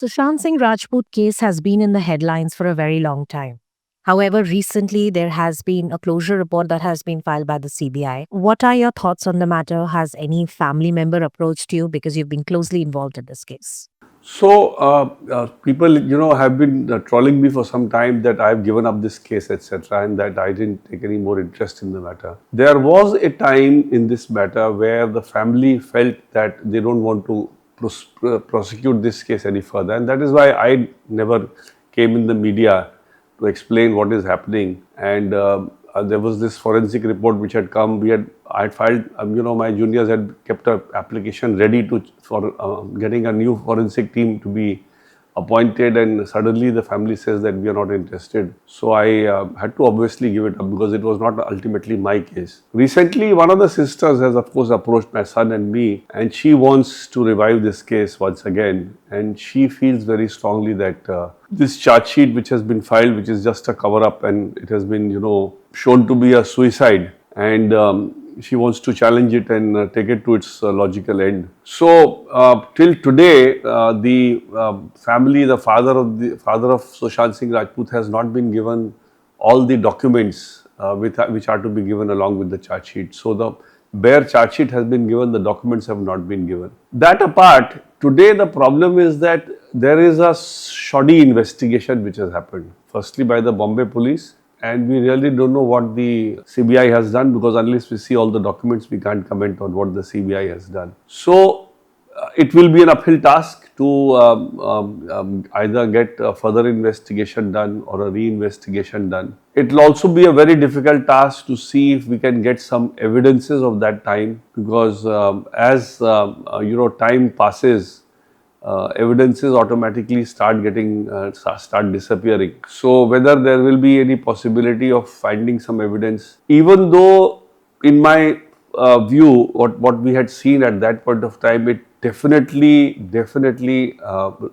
Sushant Singh Rajput case has been in the headlines for a very long time. However, recently there has been a closure report that has been filed by the CBI. What are your thoughts on the matter? Has any family member approached you because you've been closely involved in this case? People, have been trolling me for some time that I've given up this case, etc., and that I didn't take any more interest in the matter. There was a time in this matter where the family felt that they don't want to prosecute this case any further, and that is why I never came in the media to explain what is happening. And there was this forensic report which had come. I had filed, my juniors had kept an application ready for getting a new forensic team to be appointed, and suddenly the family says that we are not interested. So I had to obviously give it up because it was not ultimately my case. Recently, one of the sisters has of course approached my son and me, and she wants to revive this case once again, and she feels very strongly that this charge sheet which has been filed, which is just a cover up, and it has been shown to be a suicide, and she wants to challenge it and take it to its logical end. So till today, the family, the father of Sushant Singh Rajput, has not been given all the documents which are to be given along with the charge sheet. So the bare charge sheet has been given, the documents have not been given. That apart, today the problem is that there is a shoddy investigation which has happened. Firstly by the Bombay police, and we really don't know what the CBI has done, because unless we see all the documents, we can't comment on what the CBI has done. So it will be an uphill task to either get a further investigation done or a re-investigation done. It will also be a very difficult task to see if we can get some evidences of that time, because as time passes, evidences automatically start disappearing. So whether there will be any possibility of finding some evidence, even though in my view, what we had seen at that point of time, it definitely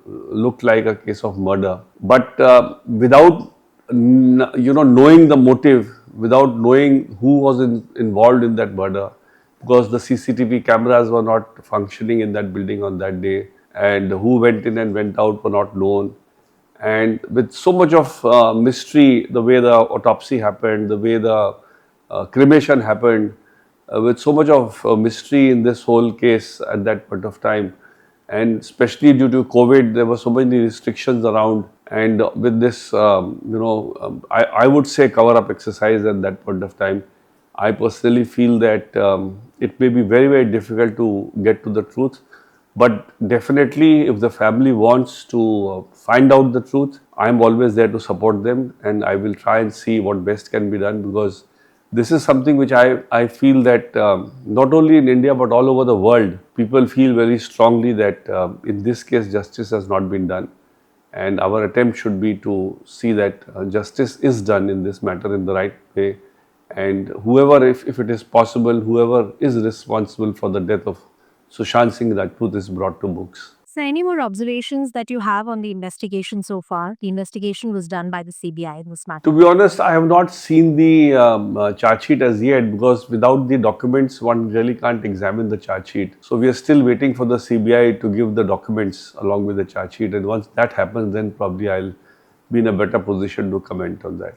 looked like a case of murder. But without knowing the motive, without knowing who was involved in that murder, because the CCTV cameras were not functioning in that building on that day, and who went in and went out were not known. And with so much of mystery, the way the autopsy happened, the way the cremation happened, with so much of mystery in this whole case at that point of time, and especially due to COVID, there were so many restrictions around, and with this, I would say cover-up exercise at that point of time, I personally feel that it may be very difficult to get to the truth. But definitely, if the family wants to find out the truth, I am always there to support them, and I will try and see what best can be done, because this is something which I feel that not only in India but all over the world, people feel very strongly that in this case justice has not been done, and our attempt should be to see that justice is done in this matter in the right way, and whoever, if it is possible, whoever is responsible for the death of Sushant Singh Rajput is brought to books. So, any more observations that you have on the investigation so far? The investigation was done by the CBI in this matter. To be honest, I have not seen the charge sheet as yet, because without the documents, one really can't examine the charge sheet. So we are still waiting for the CBI to give the documents along with the charge sheet, and once that happens, then probably I'll be in a better position to comment on that.